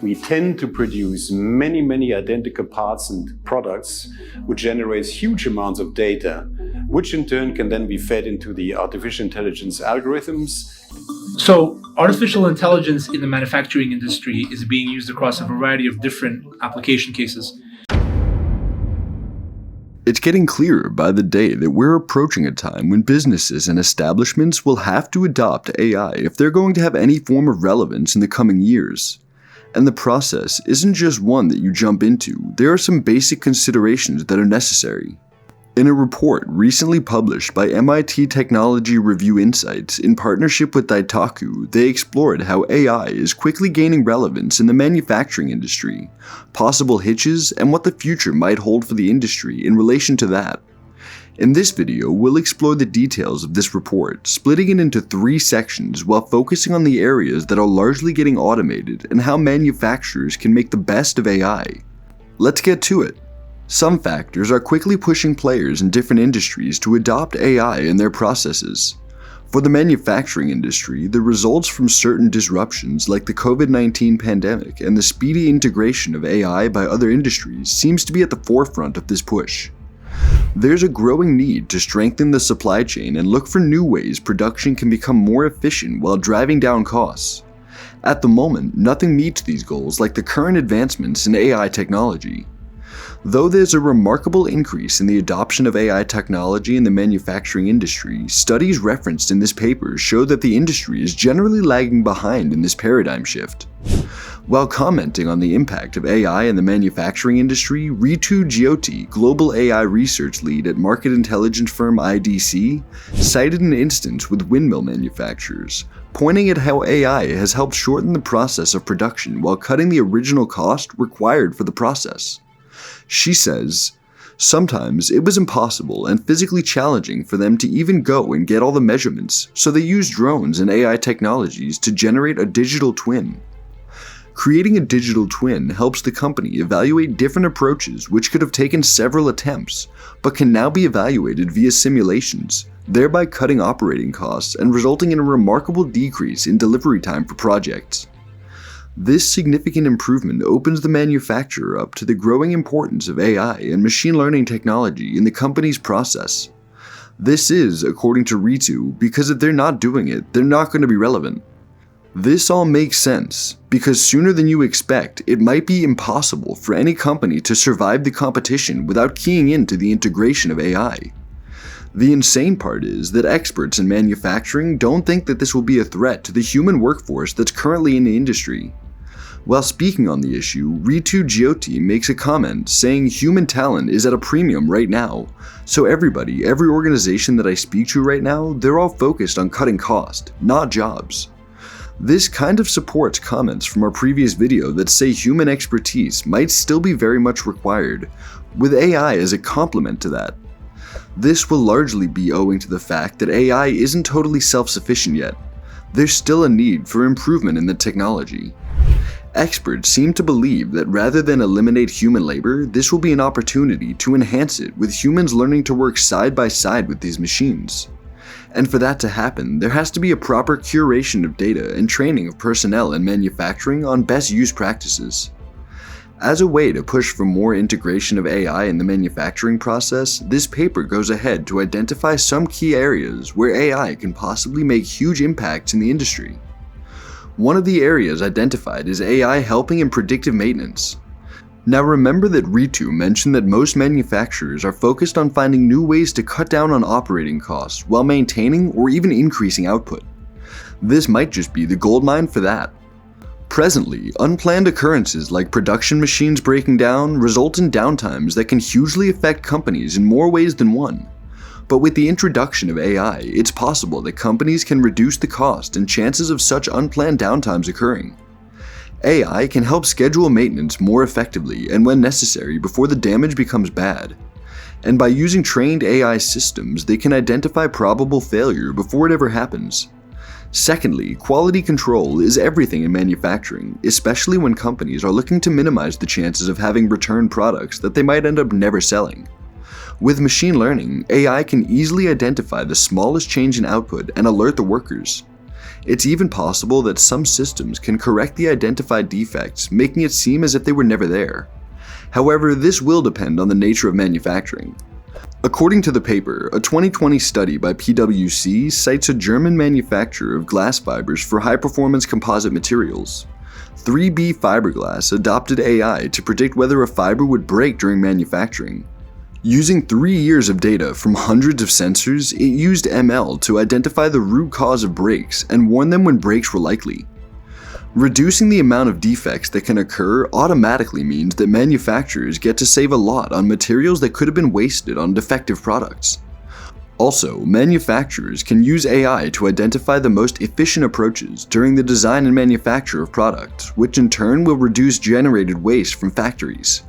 we tend to produce many identical parts and products, which generates huge amounts of data, which in turn can then be fed into the artificial intelligence algorithms. So artificial intelligence in the manufacturing industry is being used across a variety of different application cases. It's getting clearer by the day that we're approaching a time when businesses and establishments will have to adopt AI if they're going to have any form of relevance in the coming years. And the process isn't just one that you jump into, there are some basic considerations that are necessary. In a report recently published by MIT Technology Review Insights in partnership with Daitaku, they explored how AI is quickly gaining relevance in the manufacturing industry, possible hitches, and what the future might hold for the industry in relation to that. In this video, we'll explore the details of this report, splitting it into 3 sections while focusing on the areas that are largely getting automated and how manufacturers can make the best of AI. Let's get to it. Some factors are quickly pushing players in different industries to adopt AI in their processes. For the manufacturing industry, the results from certain disruptions like the COVID-19 pandemic and the speedy integration of AI by other industries seems to be at the forefront of this push. There's a growing need to strengthen the supply chain and look for new ways production can become more efficient while driving down costs. At the moment, nothing meets these goals like the current advancements in AI technology. Though there's a remarkable increase in the adoption of AI technology in the manufacturing industry, studies referenced in this paper show that the industry is generally lagging behind in this paradigm shift. While commenting on the impact of AI in the manufacturing industry, Ritu Jyoti, global AI research lead at market intelligence firm IDC, cited an instance with windmill manufacturers, pointing at how AI has helped shorten the process of production while cutting the original cost required for the process. She says, "Sometimes it was impossible and physically challenging for them to even go and get all the measurements, so they used drones and AI technologies to generate a digital twin. Creating a digital twin helps the company evaluate different approaches which could have taken several attempts, but can now be evaluated via simulations, thereby cutting operating costs and resulting in a remarkable decrease in delivery time for projects. This significant improvement opens the manufacturer up to the growing importance of AI and machine learning technology in the company's process. This is, according to Ritu, because if they're not doing it, they're not going to be relevant. This all makes sense, because sooner than you expect, it might be impossible for any company to survive the competition without keying into the integration of AI. The insane part is that experts in manufacturing don't think that this will be a threat to the human workforce that's currently in the industry. While speaking on the issue, Ritu Jyoti makes a comment saying human talent is at a premium right now, so every organization that I speak to right now, they're all focused on cutting cost, not jobs. This kind of supports comments from our previous video that say human expertise might still be very much required, with AI as a complement to that. This will largely be owing to the fact that AI isn't totally self-sufficient yet. There's still a need for improvement in the technology. Experts seem to believe that rather than eliminate human labor, this will be an opportunity to enhance it with humans learning to work side by side with these machines. And for that to happen, there has to be a proper curation of data and training of personnel in manufacturing on best use practices. As a way to push for more integration of AI in the manufacturing process, this paper goes ahead to identify some key areas where AI can possibly make huge impacts in the industry. One of the areas identified is AI helping in predictive maintenance. Now remember that Ritu mentioned that most manufacturers are focused on finding new ways to cut down on operating costs while maintaining or even increasing output. This might just be the goldmine for that. Presently, unplanned occurrences like production machines breaking down result in downtimes that can hugely affect companies in more ways than one. But with the introduction of AI, it's possible that companies can reduce the cost and chances of such unplanned downtimes occurring. AI can help schedule maintenance more effectively and when necessary before the damage becomes bad. And by using trained AI systems, they can identify probable failure before it ever happens. Secondly, quality control is everything in manufacturing, especially when companies are looking to minimize the chances of having returned products that they might end up never selling. With machine learning, AI can easily identify the smallest change in output and alert the workers. It's even possible that some systems can correct the identified defects, making it seem as if they were never there. However, this will depend on the nature of manufacturing. According to the paper, a 2020 study by PwC cites a German manufacturer of glass fibers for high-performance composite materials. 3B Fiberglass adopted AI to predict whether a fiber would break during manufacturing. Using 3 years of data from hundreds of sensors, it used ML to identify the root cause of breaks and warn them when breaks were likely. Reducing the amount of defects that can occur automatically means that manufacturers get to save a lot on materials that could have been wasted on defective products. Also, manufacturers can use AI to identify the most efficient approaches during the design and manufacture of products, which in turn will reduce generated waste from factories.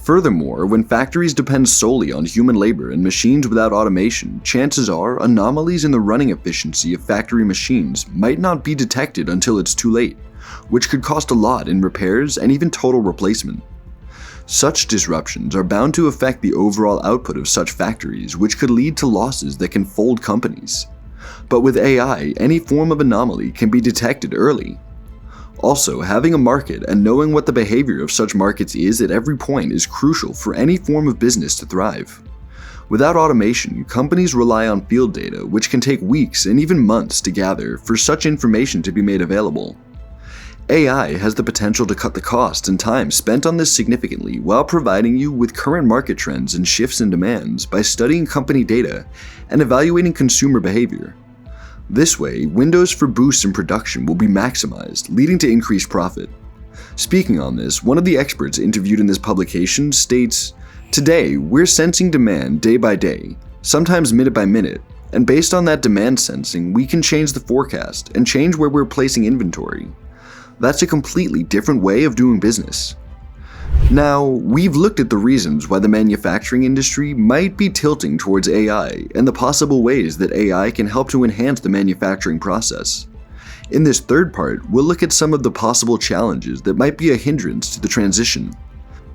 Furthermore, when factories depend solely on human labor and machines without automation, chances are anomalies in the running efficiency of factory machines might not be detected until it's too late, which could cost a lot in repairs and even total replacement. Such disruptions are bound to affect the overall output of such factories, which could lead to losses that can fold companies. But with AI, any form of anomaly can be detected early. Also, having a market and knowing what the behavior of such markets is at every point is crucial for any form of business to thrive. Without automation, companies rely on field data, which can take weeks and even months to gather for such information to be made available. AI has the potential to cut the cost and time spent on this significantly while providing you with current market trends and shifts in demands by studying company data and evaluating consumer behavior. This way, windows for boosts in production will be maximized, leading to increased profit. Speaking on this, one of the experts interviewed in this publication states, "Today, we're sensing demand day by day, sometimes minute by minute, and based on that demand sensing, we can change the forecast and change where we're placing inventory. That's a completely different way of doing business." Now, we've looked at the reasons why the manufacturing industry might be tilting towards AI and the possible ways that AI can help to enhance the manufacturing process. In this third part, we'll look at some of the possible challenges that might be a hindrance to the transition.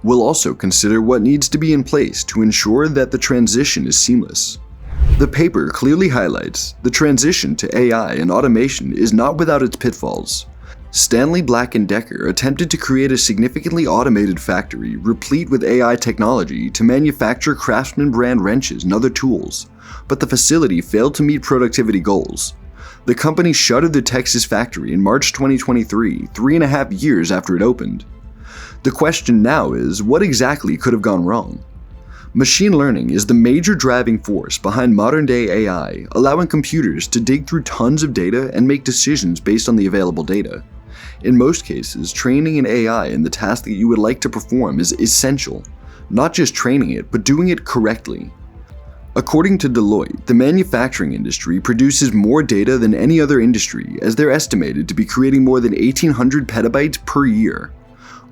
We'll also consider what needs to be in place to ensure that the transition is seamless. The paper clearly highlights the transition to AI and automation is not without its pitfalls. Stanley Black & Decker attempted to create a significantly automated factory replete with AI technology to manufacture Craftsman brand wrenches and other tools, but the facility failed to meet productivity goals. The company shuttered their Texas factory in March 2023, 3.5 years after it opened. The question now is, what exactly could have gone wrong? Machine learning is the major driving force behind modern-day AI, allowing computers to dig through tons of data and make decisions based on the available data. In most cases, training an AI in the task that you would like to perform is essential, not just training it, but doing it correctly. According to Deloitte, the manufacturing industry produces more data than any other industry, as they're estimated to be creating more than 1,800 petabytes per year.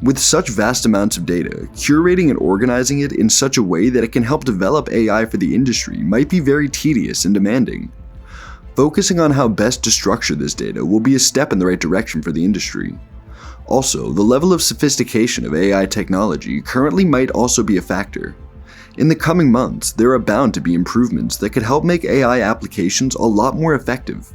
With such vast amounts of data, curating and organizing it in such a way that it can help develop AI for the industry might be very tedious and demanding. Focusing on how best to structure this data will be a step in the right direction for the industry. Also, the level of sophistication of AI technology currently might also be a factor. In the coming months, there are bound to be improvements that could help make AI applications a lot more effective.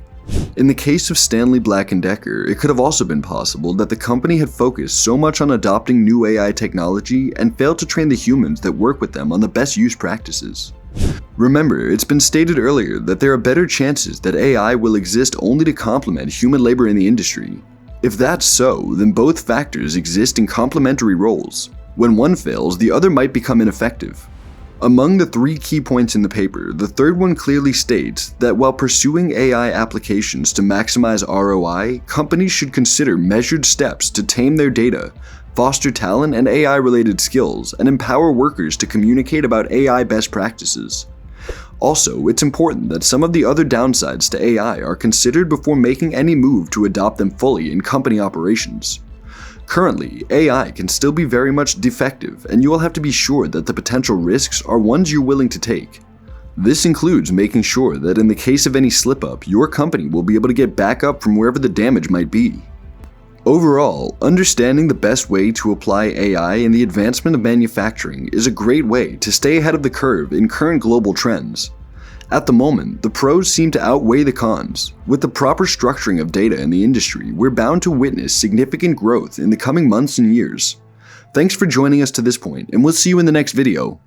In the case of Stanley Black & Decker, it could have also been possible that the company had focused so much on adopting new AI technology and failed to train the humans that work with them on the best use practices. Remember, it's been stated earlier that there are better chances that AI will exist only to complement human labor in the industry. If that's so, then both factors exist in complementary roles. When one fails, the other might become ineffective. Among the 3 key points in the paper, the third one clearly states that while pursuing AI applications to maximize ROI, companies should consider measured steps to tame their data, foster talent and AI-related skills, and empower workers to communicate about AI best practices. Also, it's important that some of the other downsides to AI are considered before making any move to adopt them fully in company operations. Currently, AI can still be very much defective, and you will have to be sure that the potential risks are ones you're willing to take. This includes making sure that in the case of any slip-up, your company will be able to get back up from wherever the damage might be. Overall, understanding the best way to apply AI in the advancement of manufacturing is a great way to stay ahead of the curve in current global trends. At the moment, the pros seem to outweigh the cons. With the proper structuring of data in the industry, we're bound to witness significant growth in the coming months and years. Thanks for joining us to this point, and we'll see you in the next video.